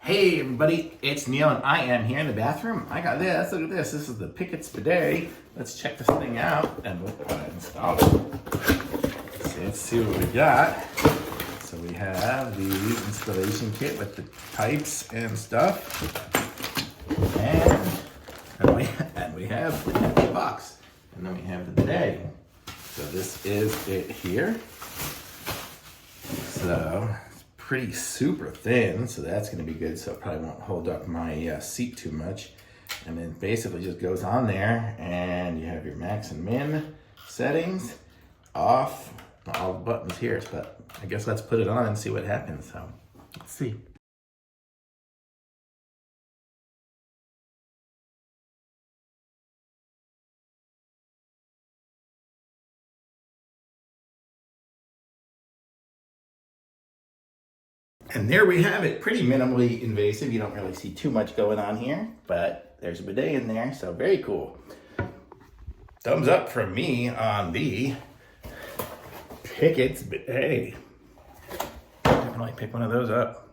Hey everybody, it's Neil and I am here in the bathroom. I got this, look at this. This is the PIKETS Bidet. Let's check this thing out and we'll install it. Let's see what we got. So we have the installation kit with the pipes and stuff. And we have the empty box. And then we have the bidet. So this is it here. So pretty super thin, so that's going to be good, so it probably won't hold up my seat too much. And then basically just goes on there, and you have your max and min settings, off, all the buttons here, but I guess let's put it on and see what happens. So let's see. And there we have it, pretty minimally invasive. You don't really see too much going on here, but there's a bidet in there, so very cool. Thumbs up from me on the PIKETS Bidet. Definitely pick one of those up.